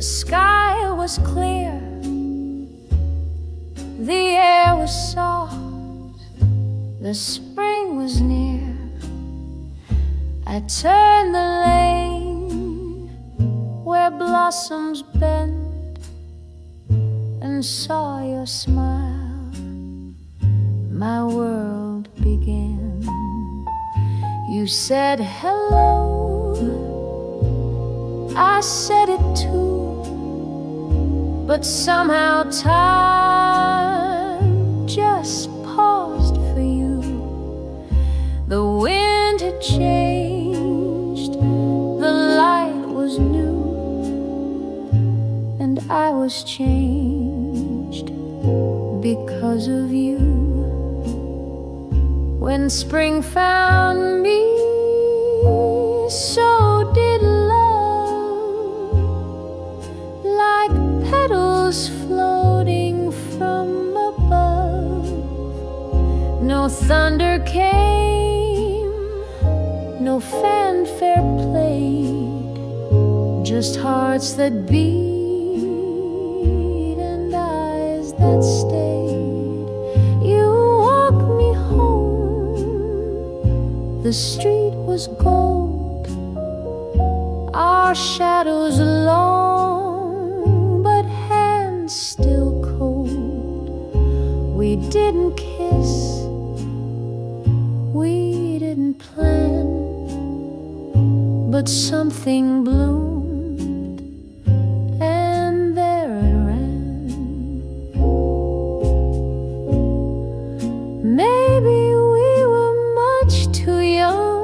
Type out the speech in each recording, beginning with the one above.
The sky was clear, the air was soft, the spring was near. I turned the lane where blossoms bend and saw your smile. My world began. You said hello, I said it too, but somehow time just paused for you. The wind had changed, the light was new, and I was changed because of you. When spring found me, so did love, like petals floating from above. No thunder came, no fanfare played, just hearts that beat and eyes that stayed. You walked me home, the street was gold, our shadows long, but hands still cold. We didn't kiss, we didn't plan, but something bloomed, and there it ran. Maybe we were much too young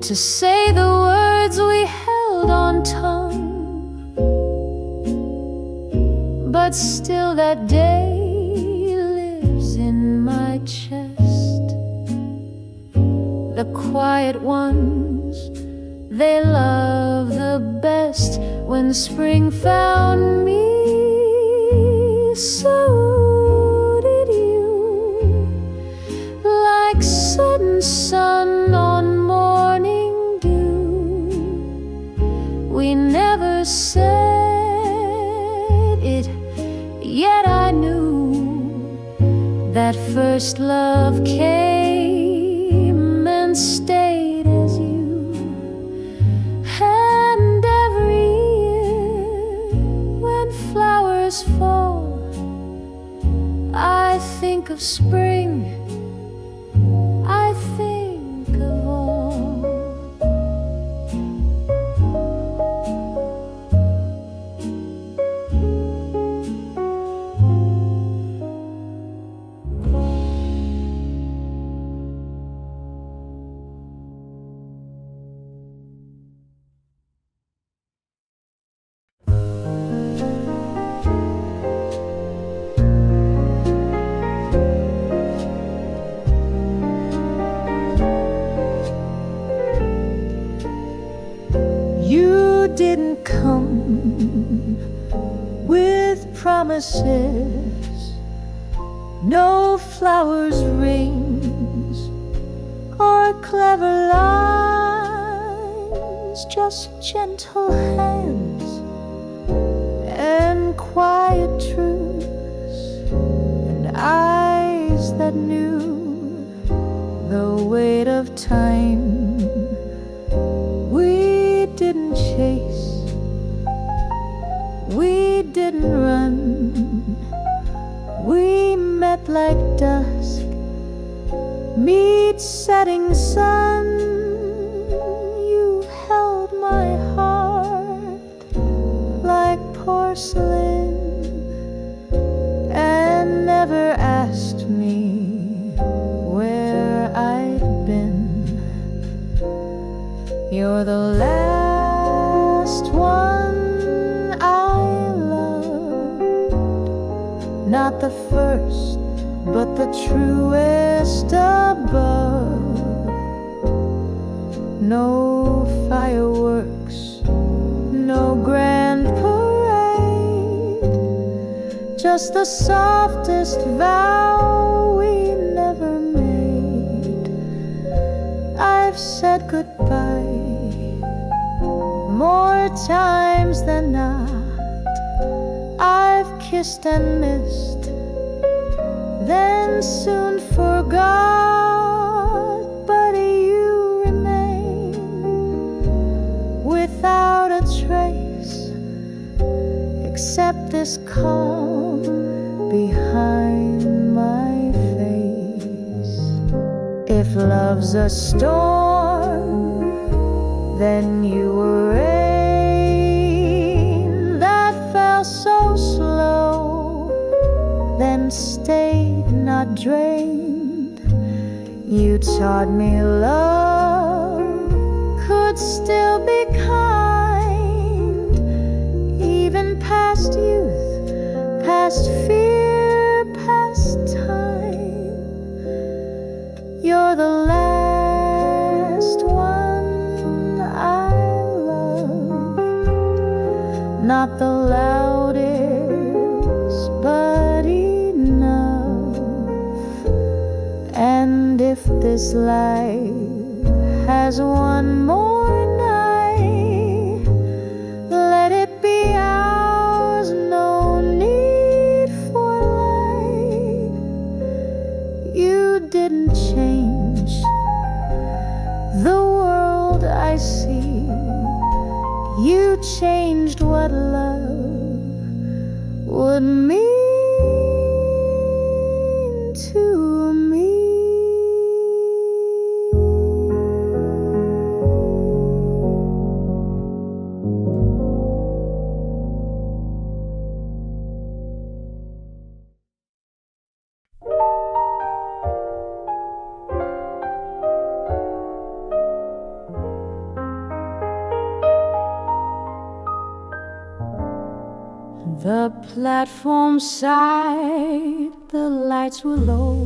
to say the words we held on tongue, but still that day lives in my chest. The quiet ones, they love the best. When spring found me, so did you, like sudden sun on morning dew. We never said it, yet I knew that first love came and stayed as you. And every year when flowers fall, I think of spring, I think of all. You didn't come with promises, no flowers, rings, or clever lines, just gentle hands and quiet truths, and eyes that knew the weight of time. We didn't chase, we didn't run, we met like dusk meets setting sun. You held my heart like porcelain and never asked me where I'd been. You're the last one I loved, not the first, but the truest above. No fireworks, no grand parade, just the softest vow we never made. I've said goodbye more times than not, I've kissed and missed, then soon forgot. But you remain without a trace, except this calm behind my face. If love's a storm, then you were rain that fell so slow, then stayed not drained. You taught me love could still be kind, even past youth, past fear, past time. You're the last one I love, not the loudest, but enough. And if this life has one more night, let it be ours, no need for light. You didn't change the world I see, you changed what love would mean to me. The platform side, the lights were low.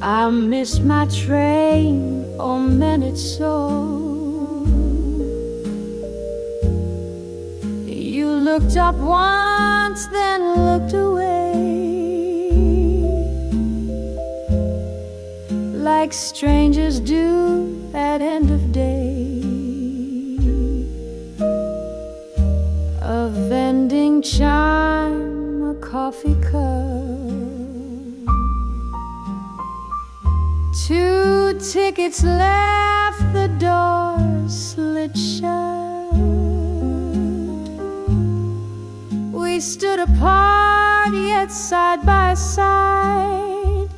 I missed my train, or meant it so. You looked up once, then looked away, like strangers do at end of day. A vending chime, a coffee cup, 2 tickets left, the door slid shut. We stood apart, yet side by side,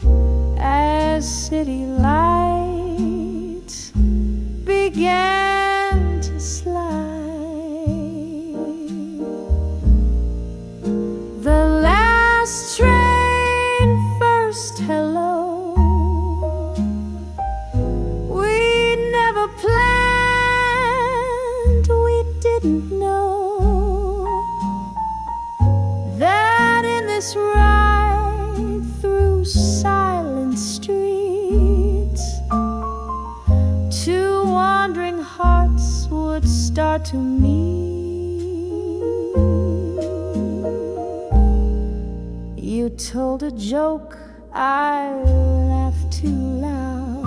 as city lights began to slide. The last train, first hello. We never planned, we didn't know that in this ride through silent streets, 2 wandering hearts would start to meet. You told a joke, I laughed too loud.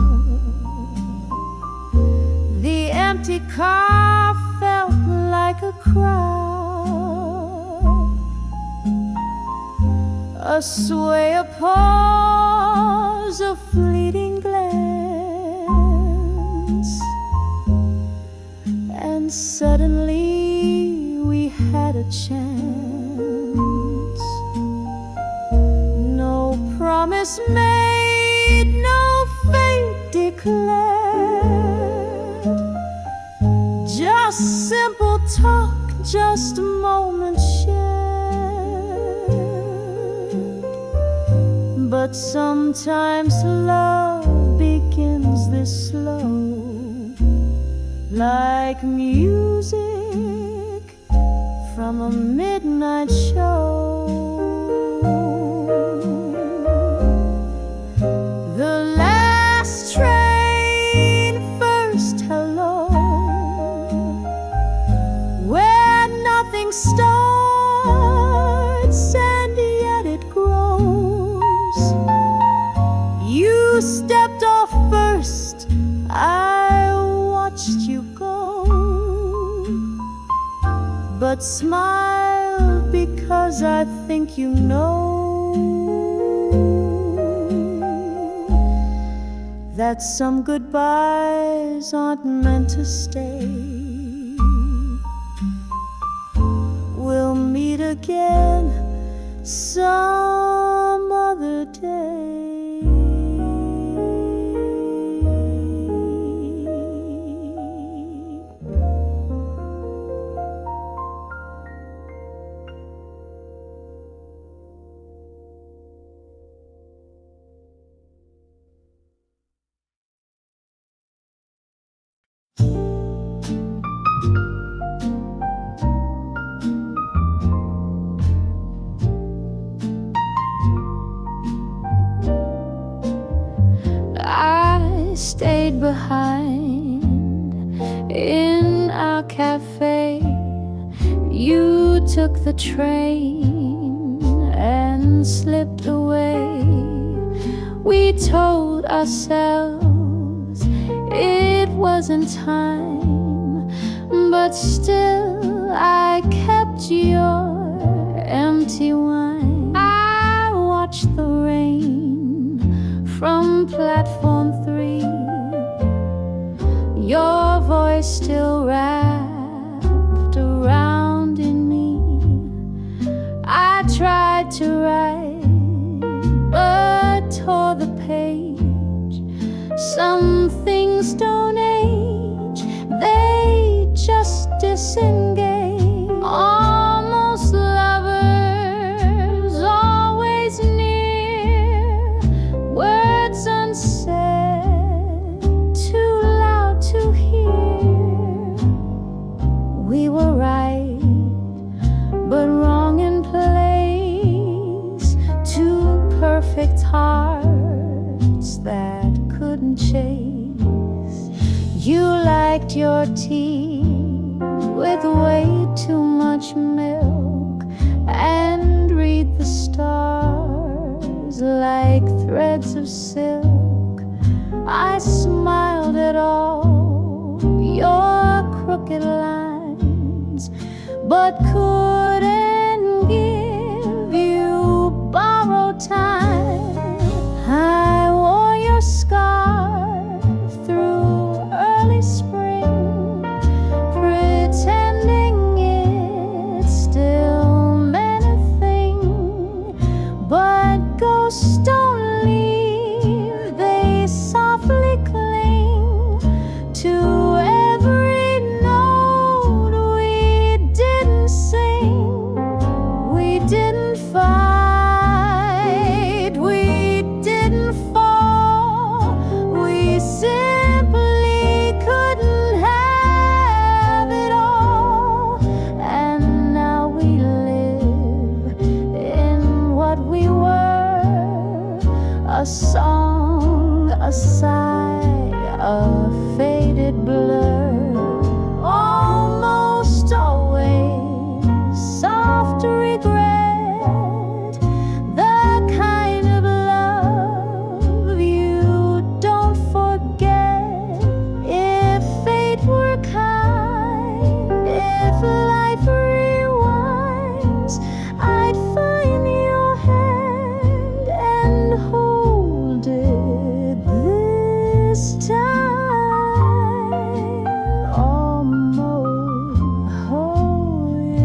The empty car felt like a crowd, a sway, a pause, a fleeting glance, and suddenly we had a chance. No promise made, no fate declared, just simple talk, just a moment shared. But sometimes love begins this slow, like music from a midnight show. The last train, first hello, where nothing starts and yet it grows. You stepped off first, I but smile because I think you know that some goodbyes aren't meant to stay. We'll meet again some other day. Stayed behind in our cafe. You took the train and slipped away. We told ourselves it wasn't time, but still I kept your empty wine. I watched the rain from platform 3. Your voice still wrapped around in me. I tried to write, but tore the page. Some things don't age, they just disengage. Almost lovers, always near, words unsaid, too loud to hear. We were right, but wrong in place. Two perfect hearts that couldn't chase. You liked your tea with way too much milk, and read the stars like threads of silk. I smiled at all your crooked lines, but couldn't give you borrowed time. I wore your scarf through early spring, pretending it still meant a thing. But ghosts don't leave, they softly cling to every note we didn't sing. We didn't fight, we didn't fall, we simply couldn't have it all. And now we live in what we were, a song, a sigh, a faded blur. Almost always soft regret, the kind of love you don't forget. If fate were kind, if life rewinds, I'd find your hand and hold it this time. Almost, oh yes.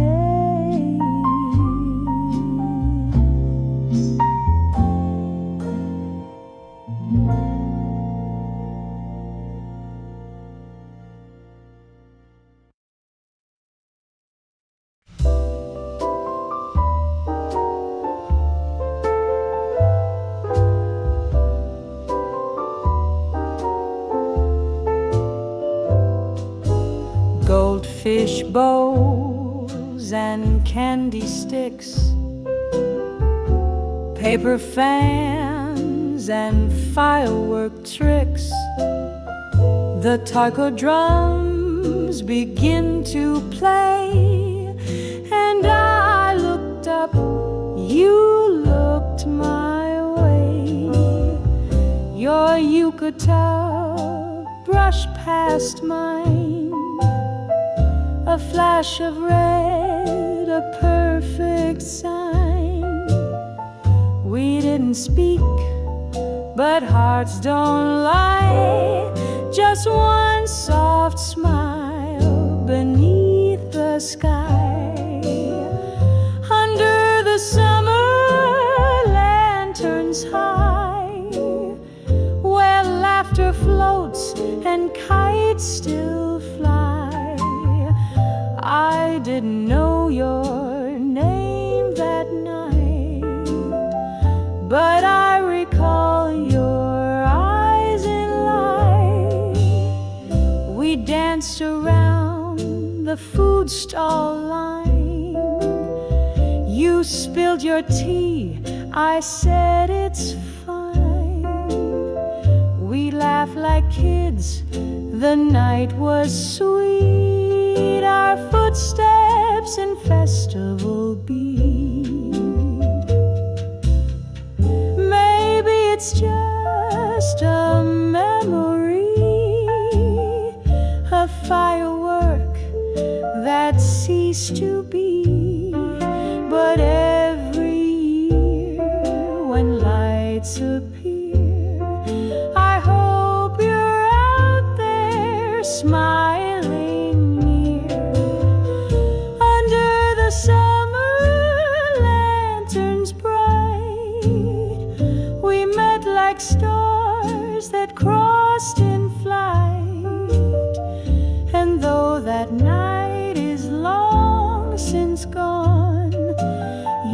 Goldfish bowls and candy sticks, paper fans and firework tricks. The taiko drums begin to play, and I looked up, you looked my way. Your yukata brushed past mine, a flash of red a perfect sign. We didn't speak, but hearts don't lie. Just one soft smile beneath the sky. Under the summer lanterns high, where laughter floats and kites still fly. I didn't know your name that night, but I recall your eyes in light. We danced around the food stall line. You spilled your tea, I said it's fine. We laughed like kids, the night was sweet. Our footsteps in festival beat. Maybe it's just a memory, a firework that ceased to be. But every year when lights appear, I hope you're out there smiling near. Under the summer lanterns bright, we met like stars that crossed in flight. And though that night is long since gone,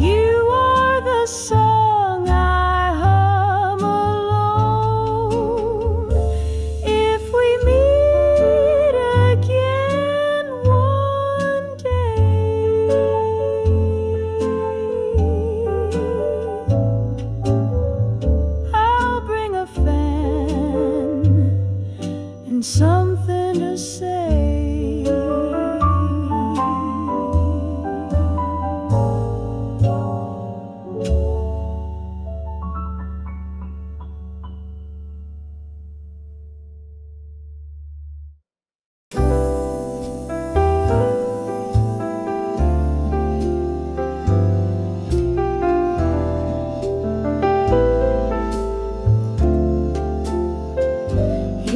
you are the song I hum alone. If we meet again one day, I'll bring a fan and something to say.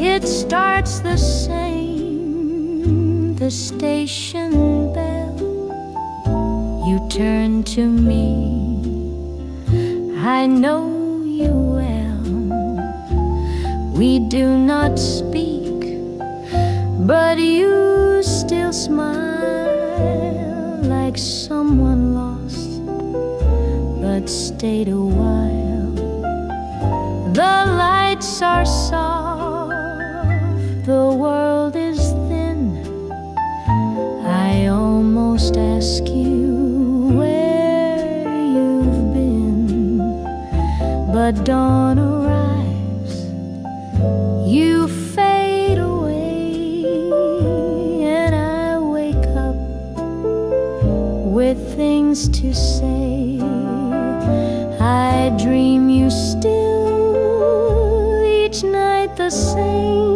It starts the same, the station bell. You turn to me, I know you well. We do not speak, but you still smile like someone lost, but stayed a while. The lights are soft, the world is thin. I almost ask you where you've been, but dawn arrives, you fade away, and I wake up with things to say. I dream you still, each night the same.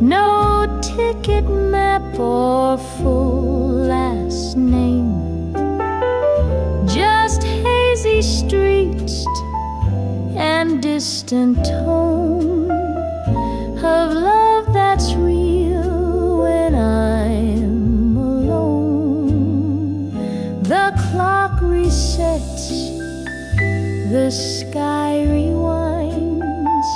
No ticket map or full last name, just hazy streets and distant tone of love that's real when I'm alone. The clock resets, the sky rewinds,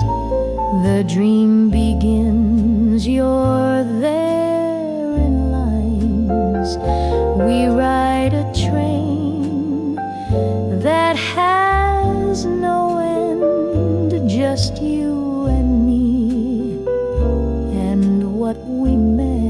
the dream begins, you're there in lines. We ride a train that has no end, just you and me and what we mend.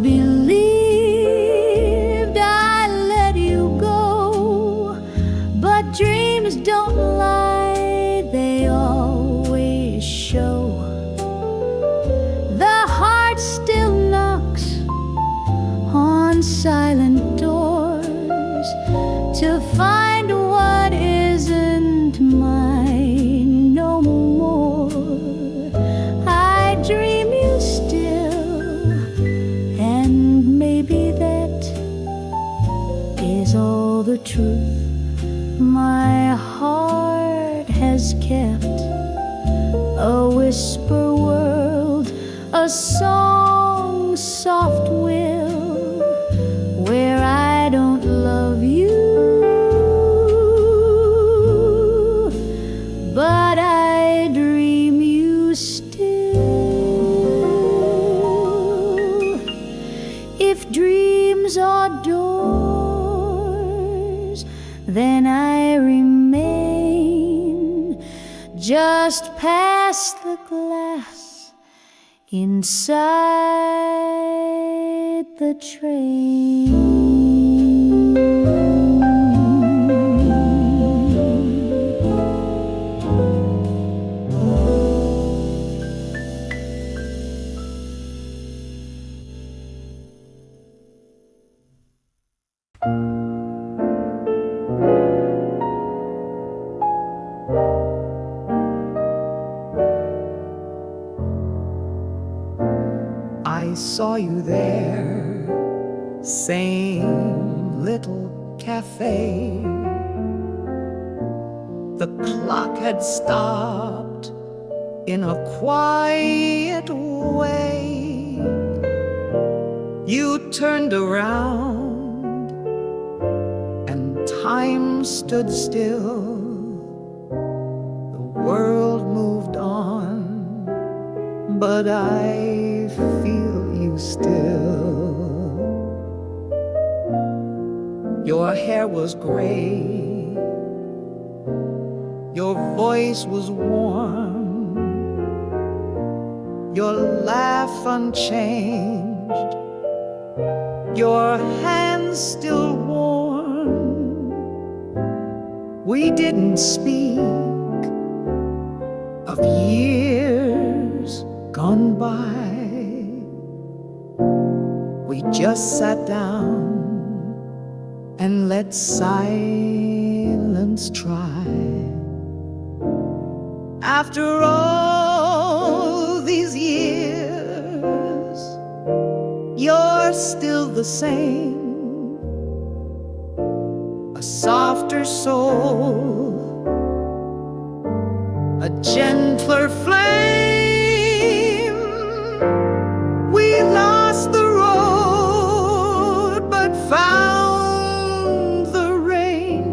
believed I let you go, but dreams don't lie, they always show. The heart still knocks on silent doors to find what isn't mine no more. I dream you still, and maybe that is all the truth my heart has kept. A whisper world, a song soft will, where I don't love you, but I dream you still. If dreams are doors, then I remain just past the glass inside the train. I saw you there, same little cafe. The clock had stopped in a quiet way. You turned around and time stood still. The world moved on, but I feel you still. Your hair was gray, your voice was warm, your laugh unchanged, your hands still warm. We didn't speak of years gone by. We just sat down and let silence try. After all these years, you're still the same. A softer soul, a gentler flame. We lost the road, but found the rain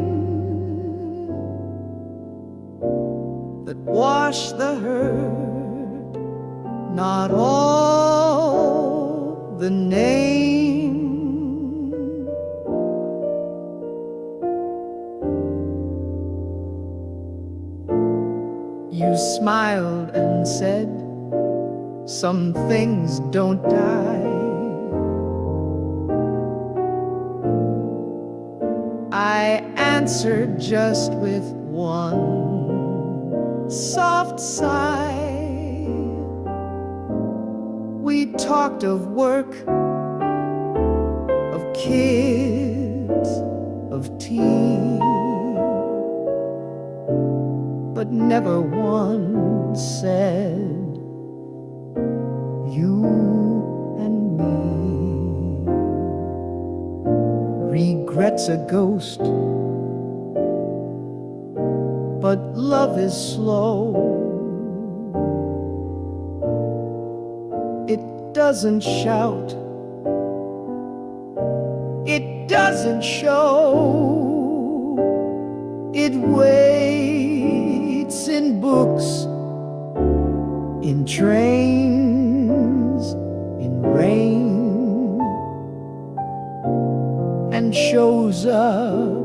that washed the hurt, not all the name. You smiled and said, some things don't die. I answered just with one soft sigh. We talked of work, of kids, of tea, but never once said you and me. Regret's a ghost, but love is slow. It doesn't shout, it doesn't show. It waits in books, in trains, in rain, and shows up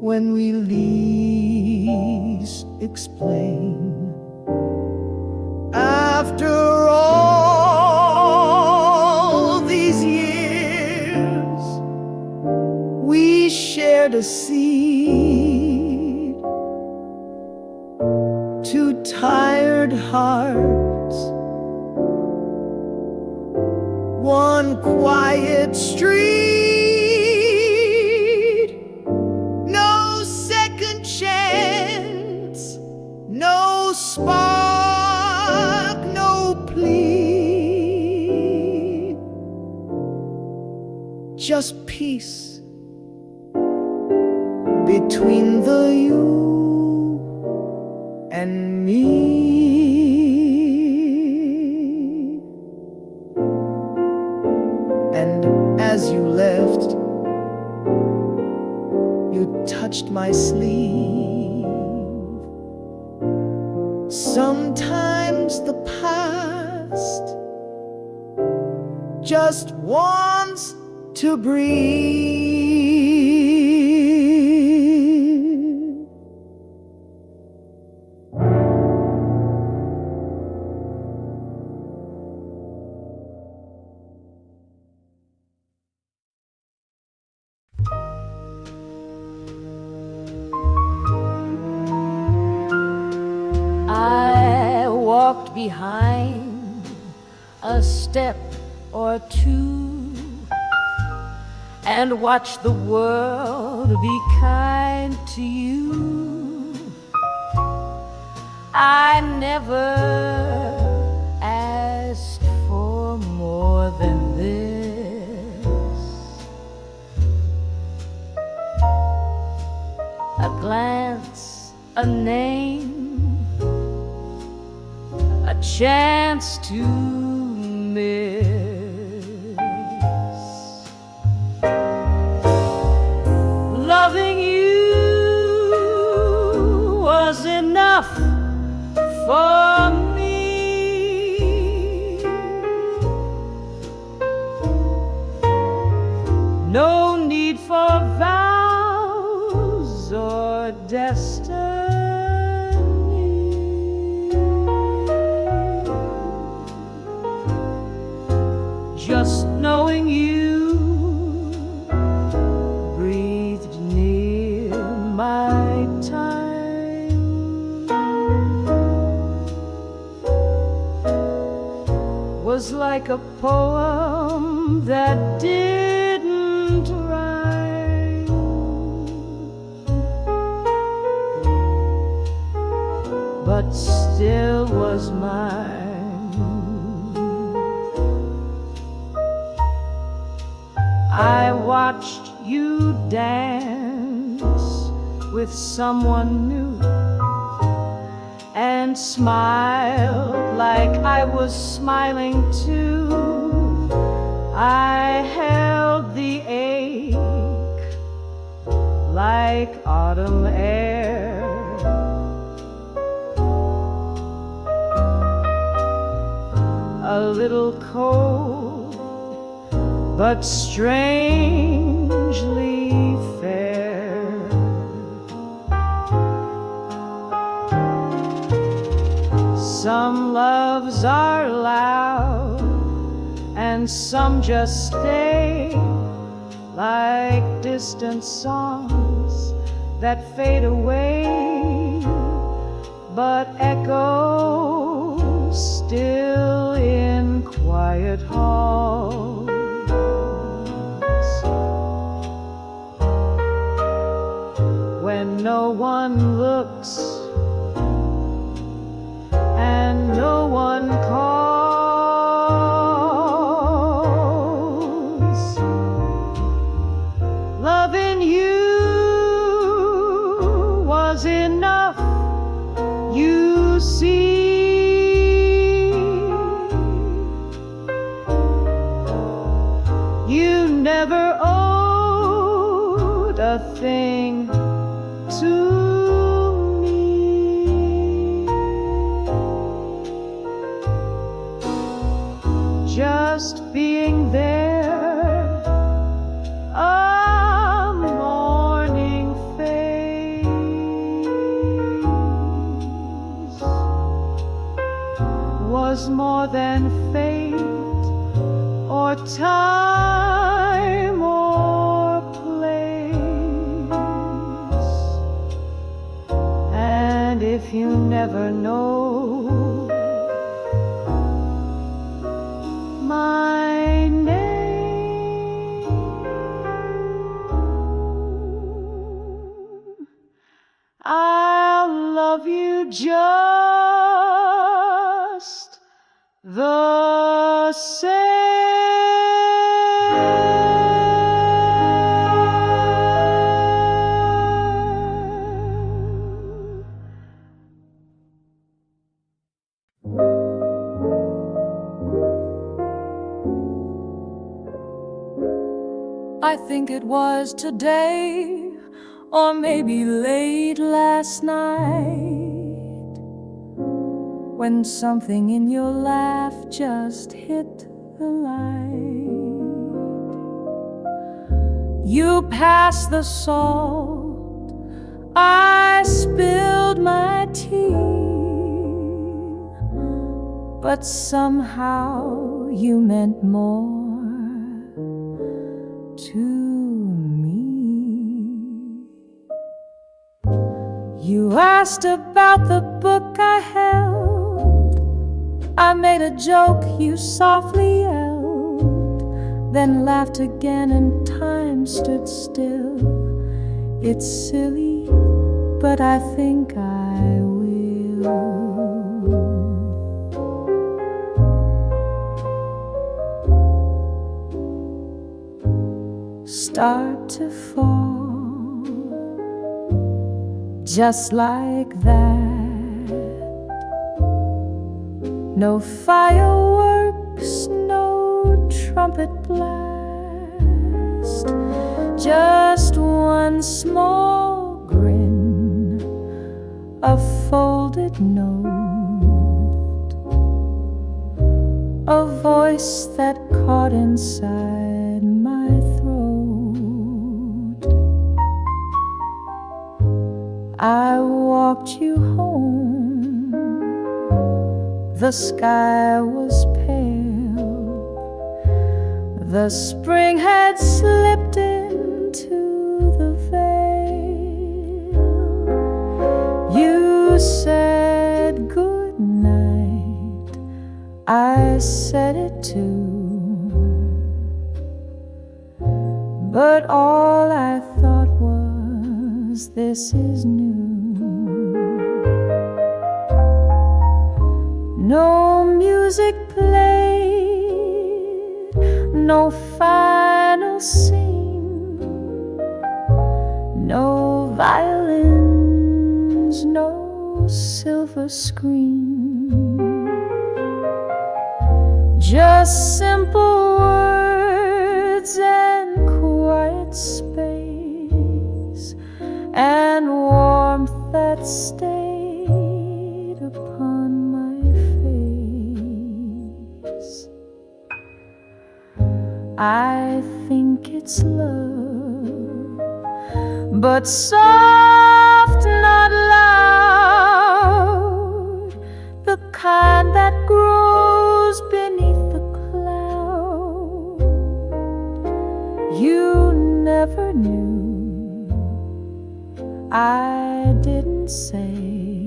when we least explain. After all planted a seed. Two tired hearts, one quiet street. No second chance, no spark, no plea. Just peace between the you and me. And as you left, you touched my sleeve. Sometimes the past just wants to breathe. I walked behind a step or two and watched the world be kind to you. I never asked for more than this, a glance, a name, a chance to miss. Loving you was enough for me. No need for vows or destiny. Just knowing you breathed near my time was like a poem that didn't rhyme, but still was mine. I watched you dance with someone new and smiled like I was smiling too. I held the ache like autumn air, a little cold but strangely fair. Some loves are loud and some just stay like distant songs that fade away, but echo still in quiet halls. When no one looks and no one calls, loving you was enough, you see. You never owed a thing to me. Just being there, a morning phase, was more than fate or time or place. never know my name. I'll love you just the same. I think it was today, or maybe late last night, when something in your laugh just hit the light. You passed the salt, I spilled my tea, but somehow you meant more to me. You asked about the book I held. I made a joke, you softly yelled, then laughed again and time stood still. It's silly, but I think I will start to fall, just like that. No fireworks, no trumpet blast, just one small grin, a folded note, a voice that caught inside my throat. I walked you home, the sky was pale, the spring had slipped into the veil. You said good night, I said it too, but all I thought was, this is new. No music played, no final scene, no violins, no silver screen, just simple words and quiet space and warmth that stayed upon my face. I think it's love, but soft, not loud, the kind that grows beneath the cloud. You never knew, I didn't say,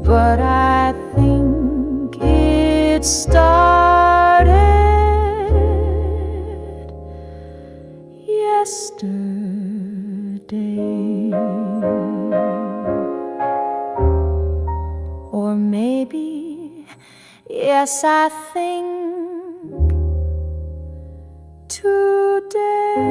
but I think it started yesterday. Or maybe, yes, I think today.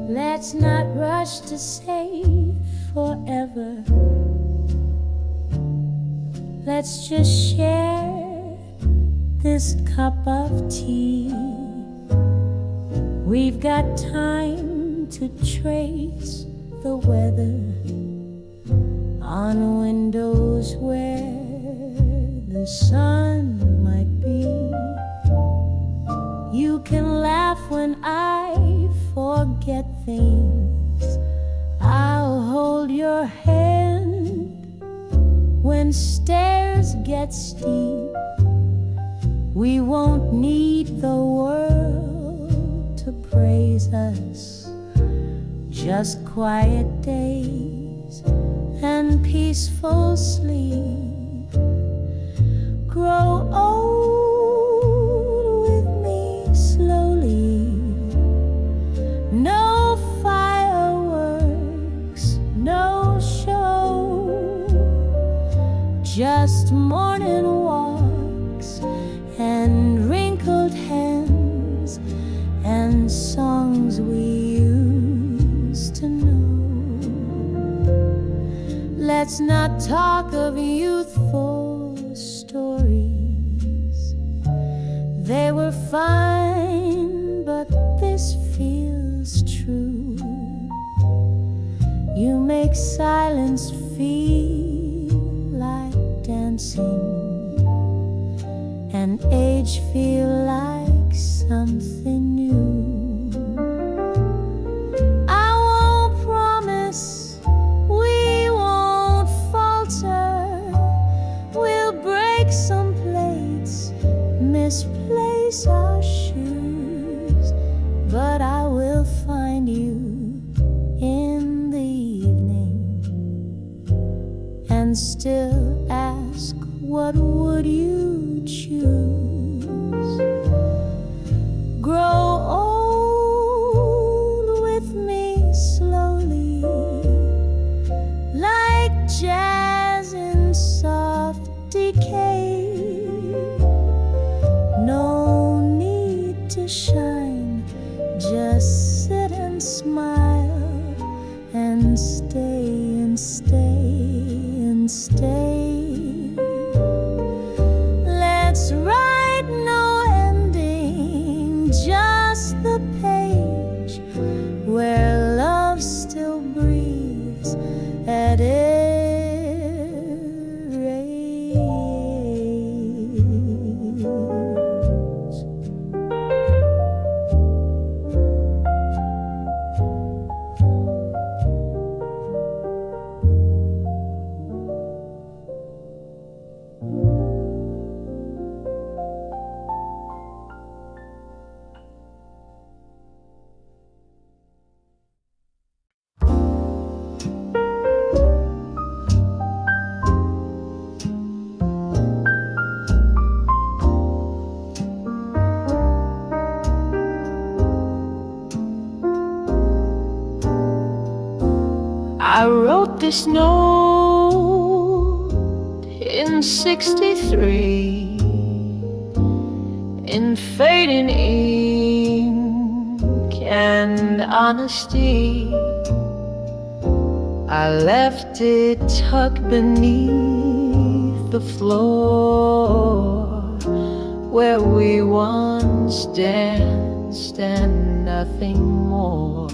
Let's not rush to say forever. Let's just share this cup of tea. We've got time to trace the weather on windows where the sun might be. You can laugh when hand when stairs get steep. We won't need the world to praise us, just quiet days and peaceful sleep. Grow old with me slowly. No fireworks, no show, just morning walks and wrinkled hands and songs we used to know. Let's not talk of youthful stories. They were fine, but this feels true. You make silence feel like dancing, and age feel like something new. I won't promise we won't falter. We'll break some plates, misplace our shoes, but I will find you in the evening and still ask, what would you choose? Grow old with me slowly, like jazz in soft decay. No need to shine, just sit and smile and stay and stay and stay. Let's write no ending, just the page where love still breathes at every age. I wrote this note in '63 in fading ink and honesty. I left it tucked beneath the floor where we once danced and nothing more.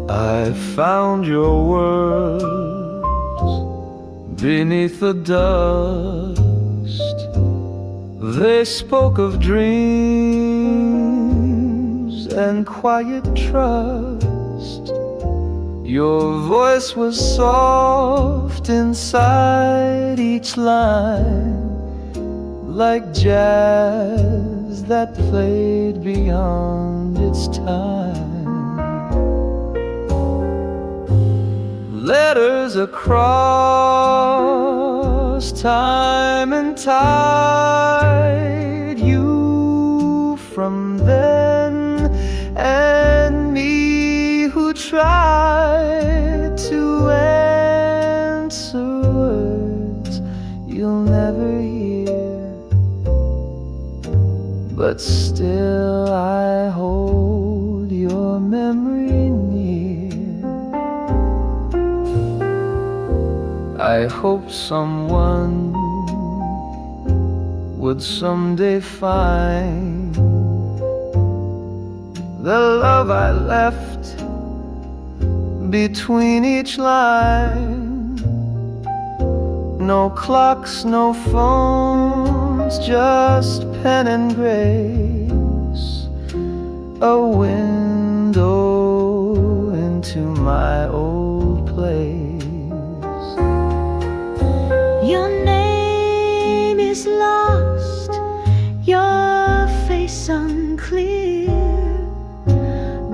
I found your words beneath the dust. They spoke of dreams and quiet trust. Your voice was soft inside each line, like jazz that played beyond its time. Letters across time and tide, you from then and me who tried to answer words you'll never hear, but still I hold your memory near. I hope someone would someday find the love I left between each line. No clocks, no phones, just pen and grace, a window into to my old place. Your name is lost, your face unclear,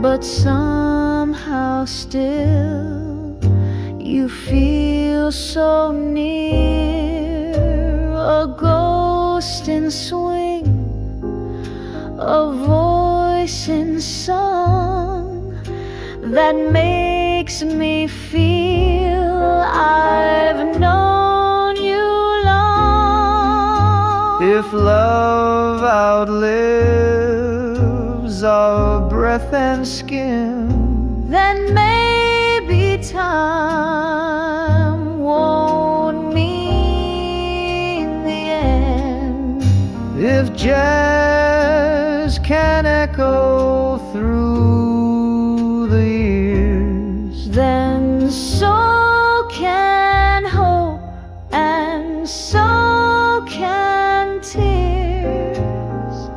but somehow still you feel so near. A ghost in swing, a voice in song that makes me feel I've known you long. If love outlives our breath and skin, then maybe time won't mean the end. if jazz can echo through the years, Then so can hope, and so can tears.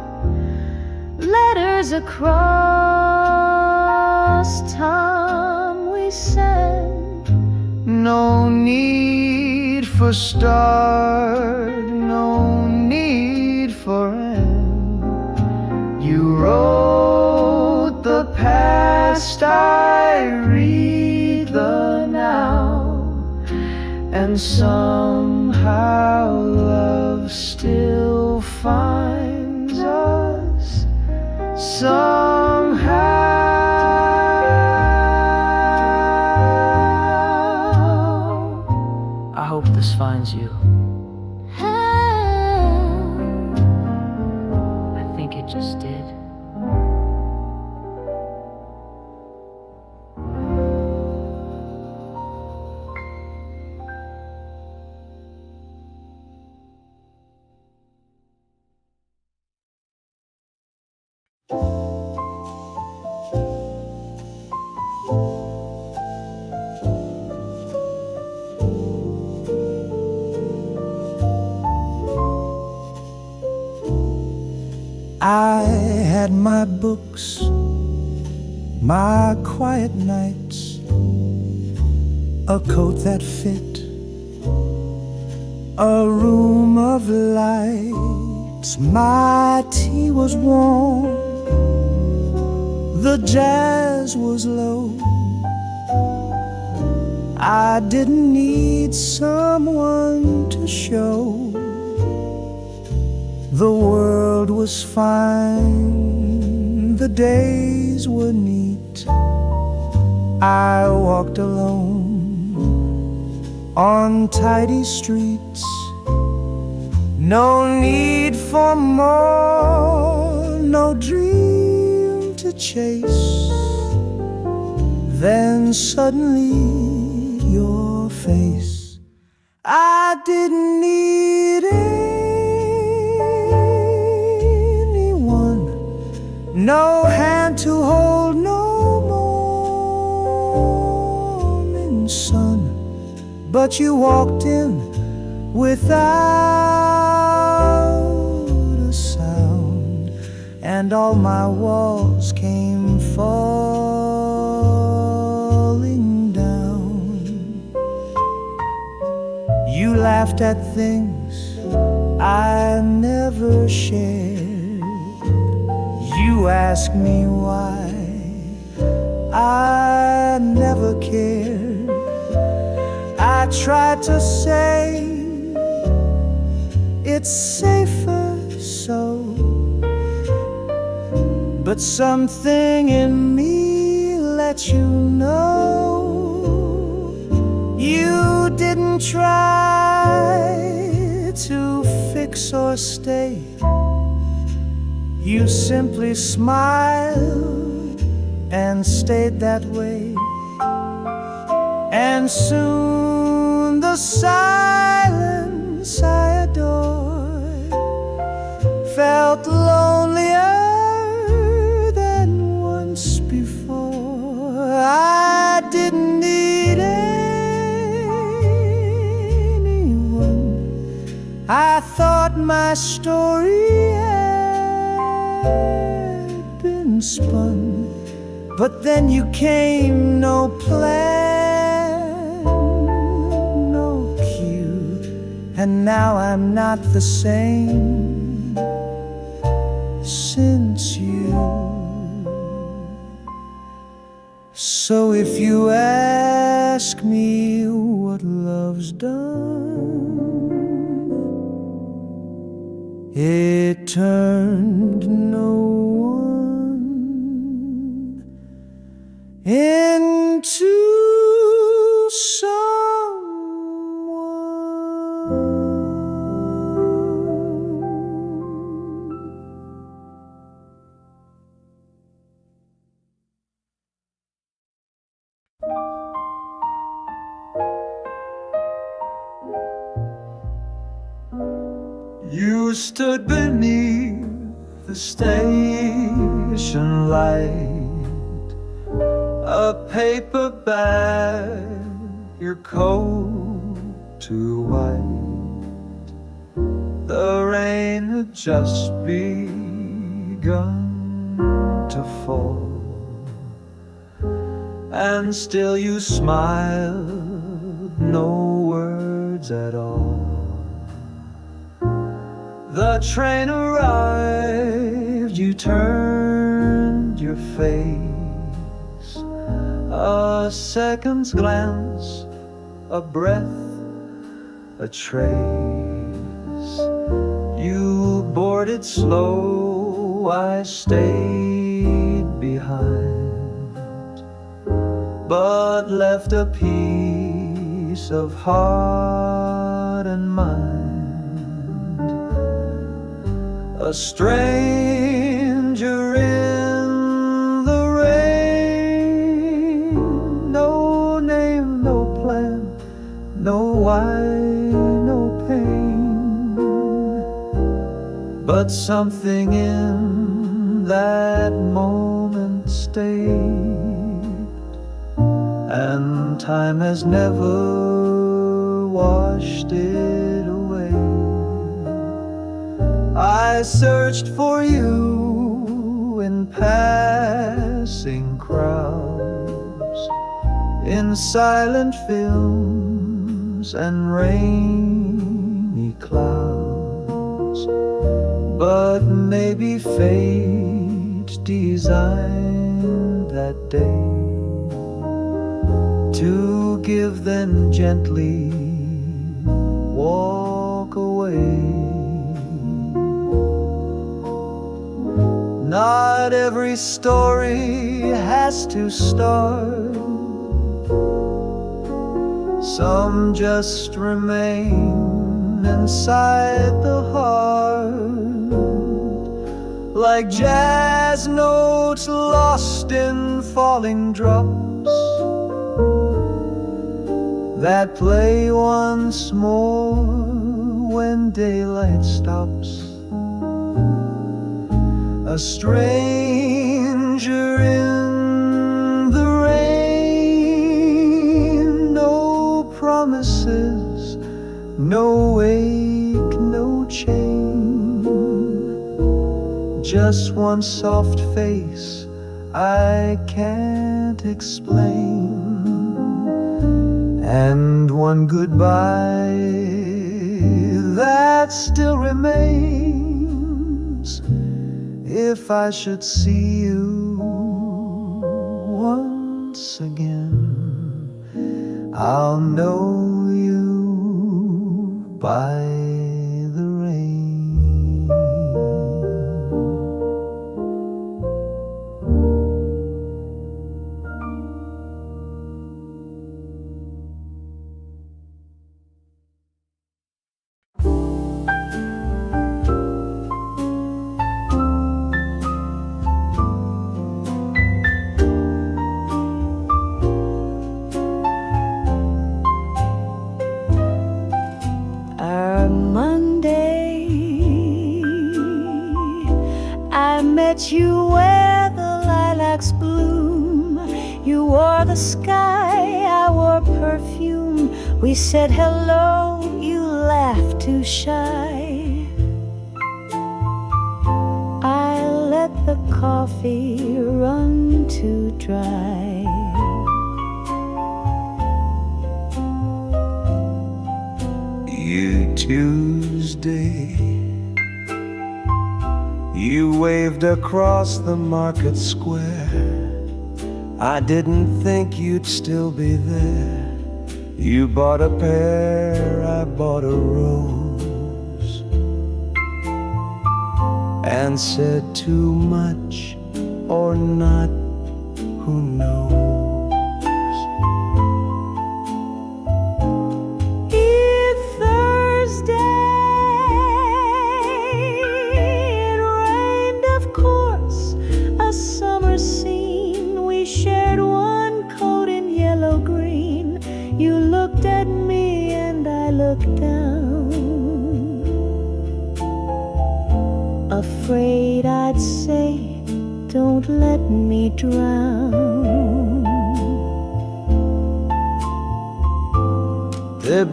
Letters across time we send. no need for start, no need for end. You wrote the past, I read the now, and somehow love still finds us. Somehow I hope this finds you. I think it just did. I had my books, my quiet nights, a coat that fit, a room of lights. My tea was warm, the jazz was low. I didn't need someone to show the world was fine, the days were neat. I walked alone on tidy streets. No need for more, no dream to chase. Then suddenly your face. I didn't need anyone, no hand to hold, no morning sun. But you walked in without a sound, and all my walls came falling down. You laughed at things I never shared. You asked me why I never cared. I tried to say it's safer so, but something in me let you know. You didn't try to fix or stay. You simply smiled and stayed that way. And soon the silence I adored felt lonelier than once before. I didn't need anyone. I thought my story had been spun, But then you came, no plan, no cue, and now I'm not the same since you. So if you ask me what love's done, it turned no one into You stood beneath the station light, a paper bag, your coat too white. The rain had just begun to fall, and still you smiled, no words at all. The train arrived, you turned your face, a second's glance, a breath, a trace. You boarded slow, I stayed behind, but left a piece of heart and mind. A stranger in the rain, no name, no plan, no why, no pain. But something in that moment stayed, and time has never washed it away. I searched for you in passing crowds, in silent films and rainy clouds. But maybe fate designed that day to give, then gently walk away. Not every story has to start. Some just remain inside the heart, like jazz notes lost in falling drops that play once more when daylight stops. A stranger in the rain, no promises, no ache, no chain, just one soft face I can't explain, and one goodbye that still remains. If I should see you once again, I'll know you by the rain. You where the lilacs bloom. You wore the sky, I wore perfume. We said hello, you laughed too shy. I let the coffee run too dry. You Tuesday, you waved across the market square. I didn't think you'd still be there. You bought a pear, I bought a rose, and said too much or not, who knows? Afraid I'd say, don't let me drown.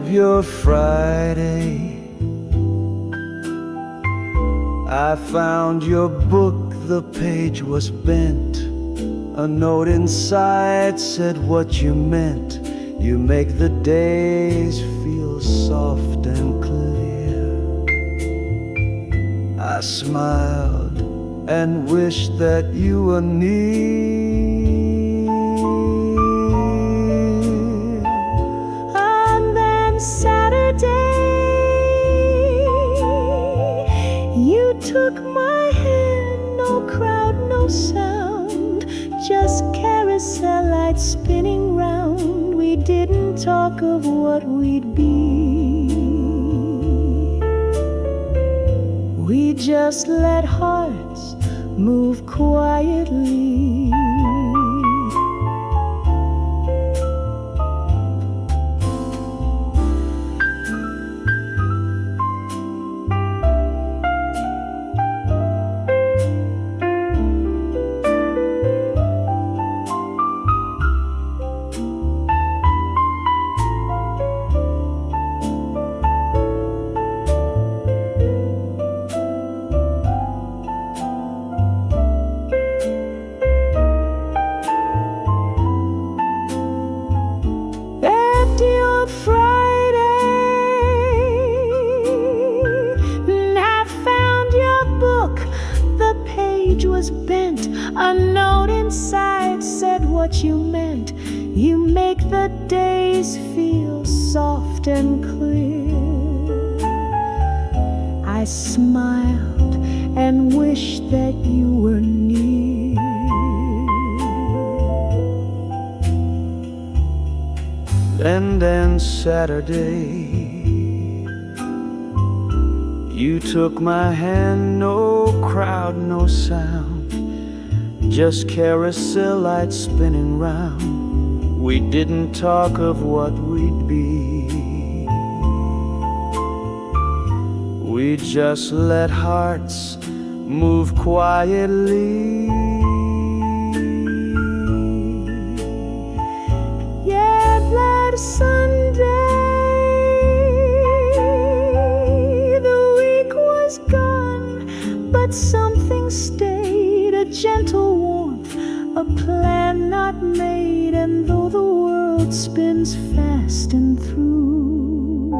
Your Friday, I found your book, the page was bent. A note inside said what you meant. You make the days feel soft and clear. I smiled and wished that you were near. And then Saturday, you took my hand, no crowd, no sound, just carousel lights spinning round. We didn't talk of what we'd be. We just let hearts move quietly. A note inside said what you meant. You make the days feel soft and clear. I smiled and wished that you were near. And then Saturday, you took my hand, no crowd, no sound, just carousel lights spinning round. We didn't talk of what we'd be. We just let hearts move quietly. Yeah, that Sunday, the week was gone, but something stayed, a gentle warmth, a plan not made. And though the world spins fast and through,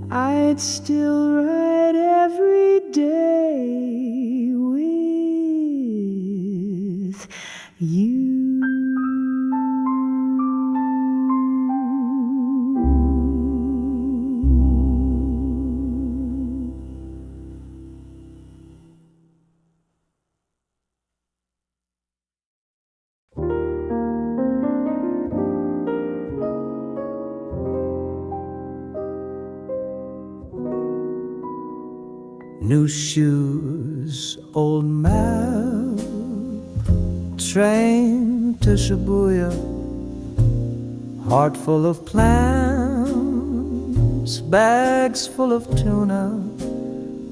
I'd still write every day with you. New shoes, old map, train to Shibuya, heart full of plans, bags full of tuna,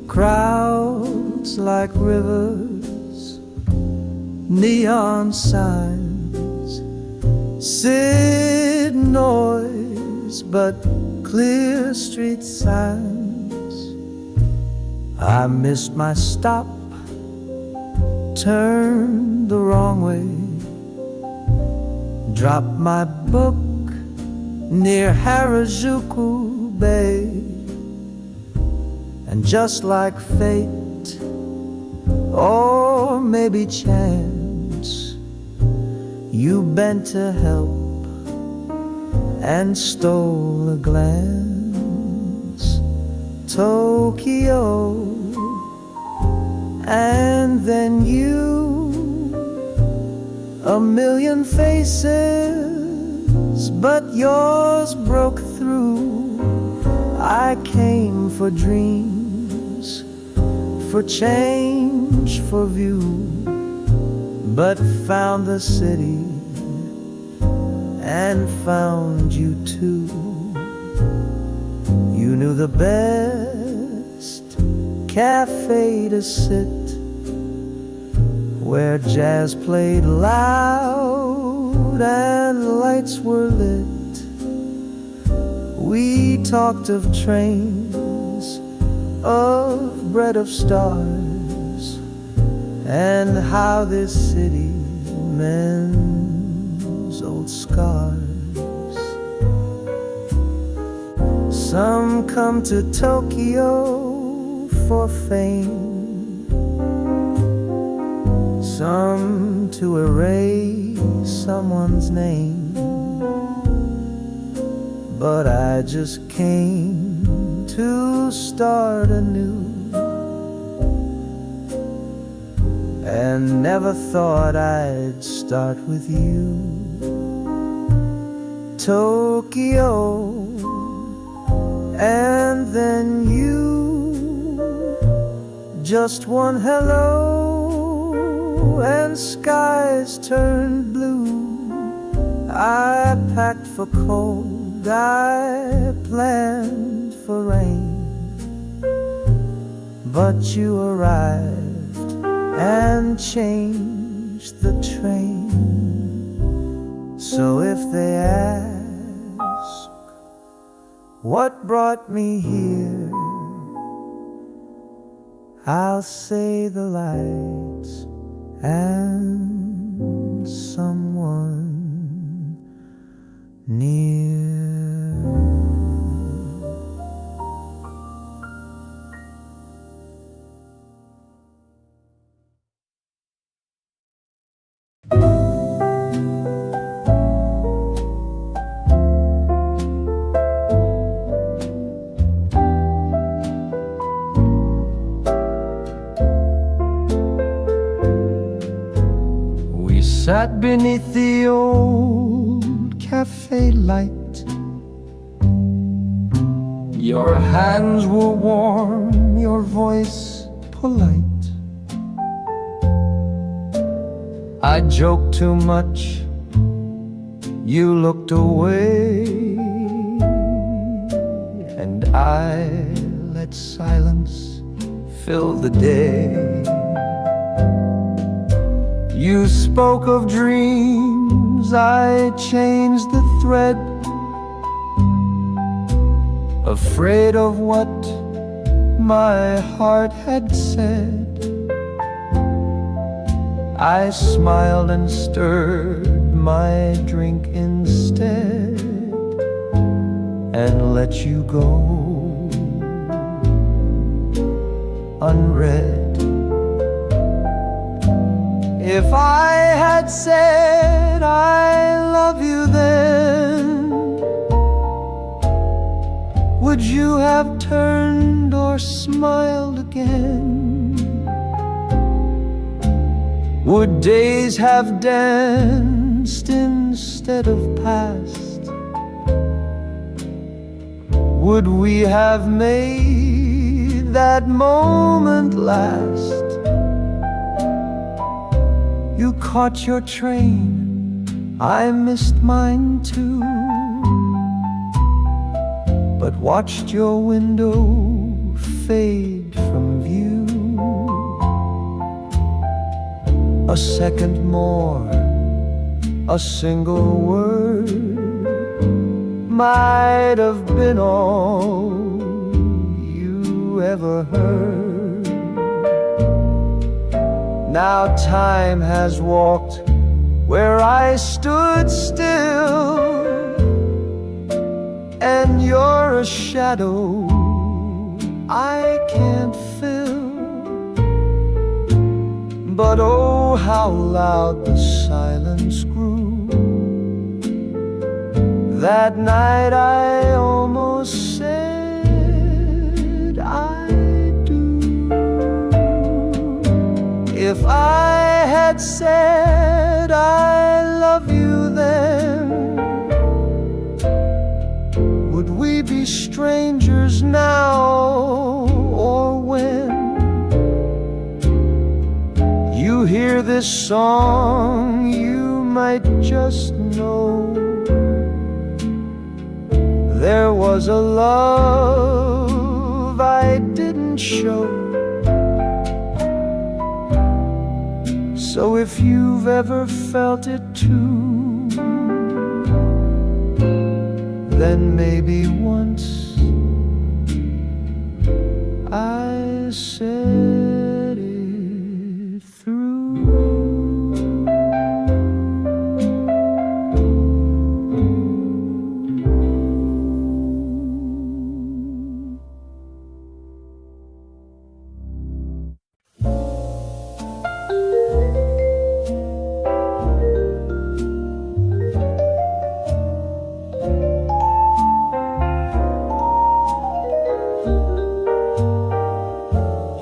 crowds like rivers, neon signs, Sid noise, but clear street signs. I missed my stop, turned the wrong way, dropped my book near Harajuku Bay, and just like fate, or maybe chance, you bent to help and stole a glance. Tokyo, and then you, a million faces, but yours broke through. I came for dreams, for change, for view, but found the city and found you too. You knew the best cafe to sit, where jazz played loud and lights were lit. We talked of trains, of bread of stars, and how this city mends old scars. Some come to Tokyo for fame, some to erase someone's name, but I just came to start anew, and never thought I'd start with you. Tokyo, and then you, just one hello and skies turned blue. I packed for cold, I planned for rain, but you arrived and changed the train. So if they ask what brought me here, I'll say the lights and someone near. Sat beneath the old cafe light. Your hands were warm, your voice polite. I joked too much, you looked away, and I let silence fill the day. You spoke of dreams, I changed the thread, afraid of what my heart had said. I smiled and stirred my drink instead, and let you go unread. If I had said I love you then, would you have turned or smiled again? Would days have danced instead of passed? Would we have made that moment last? You caught your train, I missed mine too, but watched your window fade from view. A second more, a single word might have been all you ever heard. Now time has walked where I stood still, and you're a shadow I can't fill. But oh, how loud the silence grew. That night I almost said I do. If I had said I love you then, would we be strangers now or when? You hear this song, you might just know there was a love I didn't show. So if you've ever felt it too, then maybe once I said it through.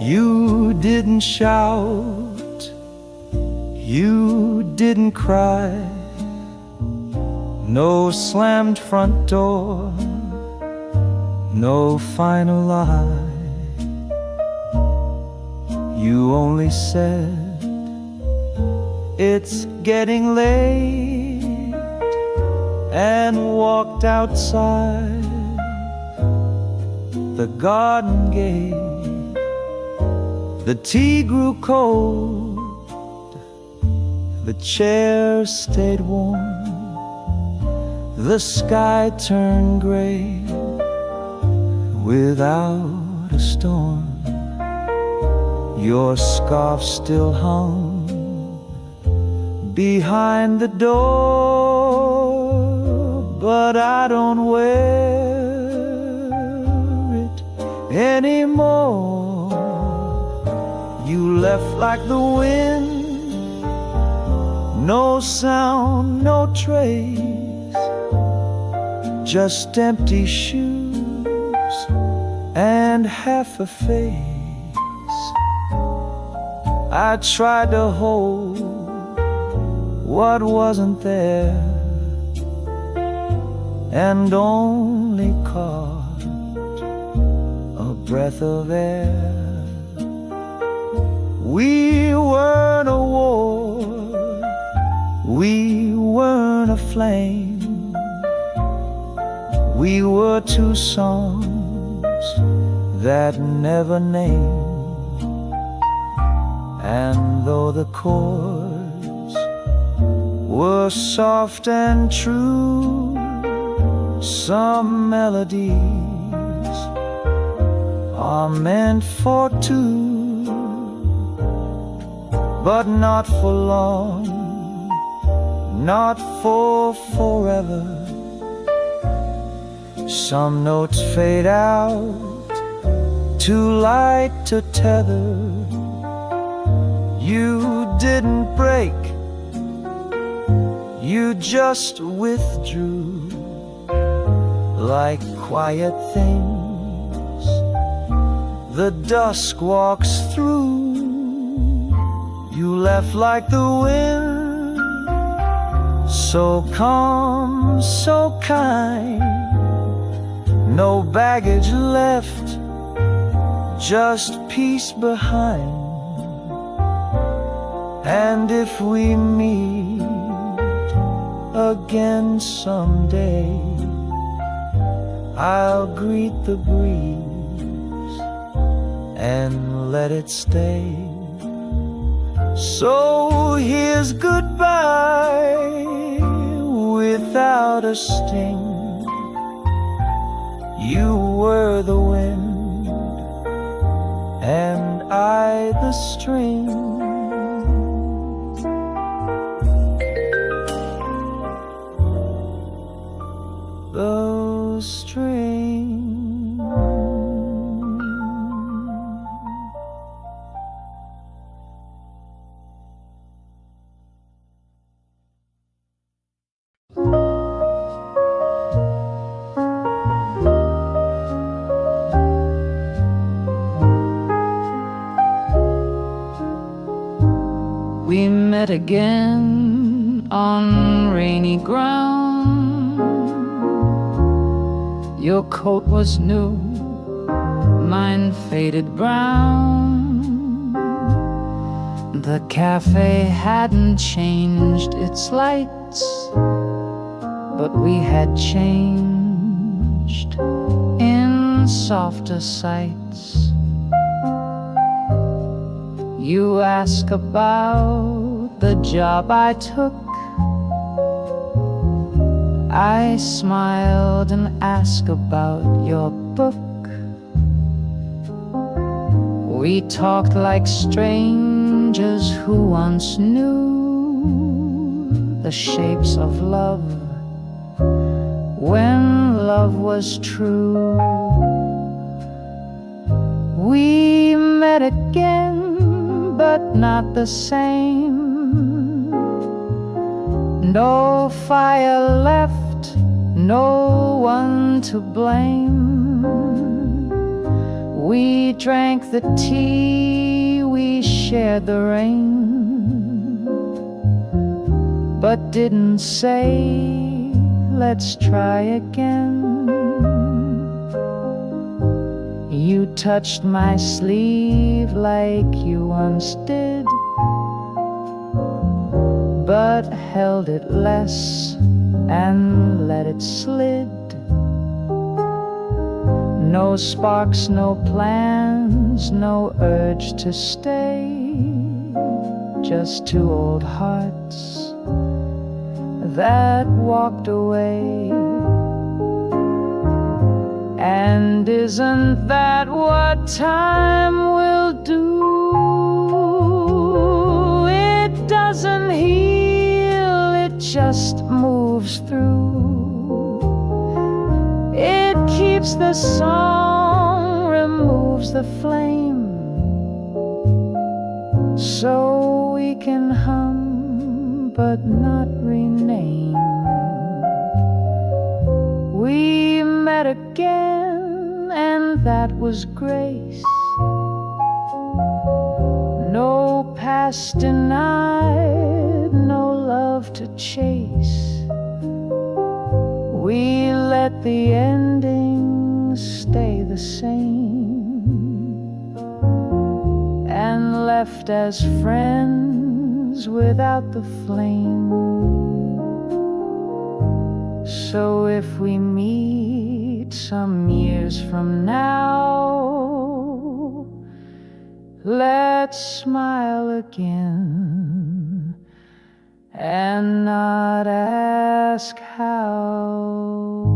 You didn't shout, you didn't cry, no slammed front door, no final lie. You only said, it's getting late, and walked outside the garden gate. The tea grew cold, the chairs stayed warm, the sky turned gray without a storm. Your scarf still hung behind the door, but I don't wear it anymore. You left like the wind, no sound, no trace, just empty shoes and half a face. I tried to hold what wasn't there, and only caught a breath of air. We weren't a war, we weren't a flame, we were two songs that never named. And though the chords were soft and true, some melodies are meant for two, but not for long, not for forever. Some notes fade out, too light to tether. You didn't break, you just withdrew like quiet things the dusk walks through. You left like the wind, so calm, so kind. No baggage left, just peace behind. And if we meet again someday, I'll greet the breeze and let it stay. So here's goodbye without a sting. You were the wind and I the string. string. We met again on rainy ground. Your coat was new, mine faded brown. The cafe hadn't changed its lights, but we had changed in softer sights. You ask about the job I took. I smiled and asked about your book. We talked like strangers who once knew the shapes of love when love was true. We met again, but not the same. No fire left, no one to blame. We drank the tea, we shared the rain, but didn't say, let's try again. You touched my sleeve like you once did, but held it less and let it slid. No sparks, no plans, no urge to stay. Just two old hearts that walked away. And isn't that what time will do? It doesn't heal, it just moves through. It keeps the song, removes the flame, so we can hum but not rename. We met again, and that was grace. No past denied, no love to chase. We let the endings stay the same, and left as friends without the flame. So if we meet some years from now, let's smile again and not ask how.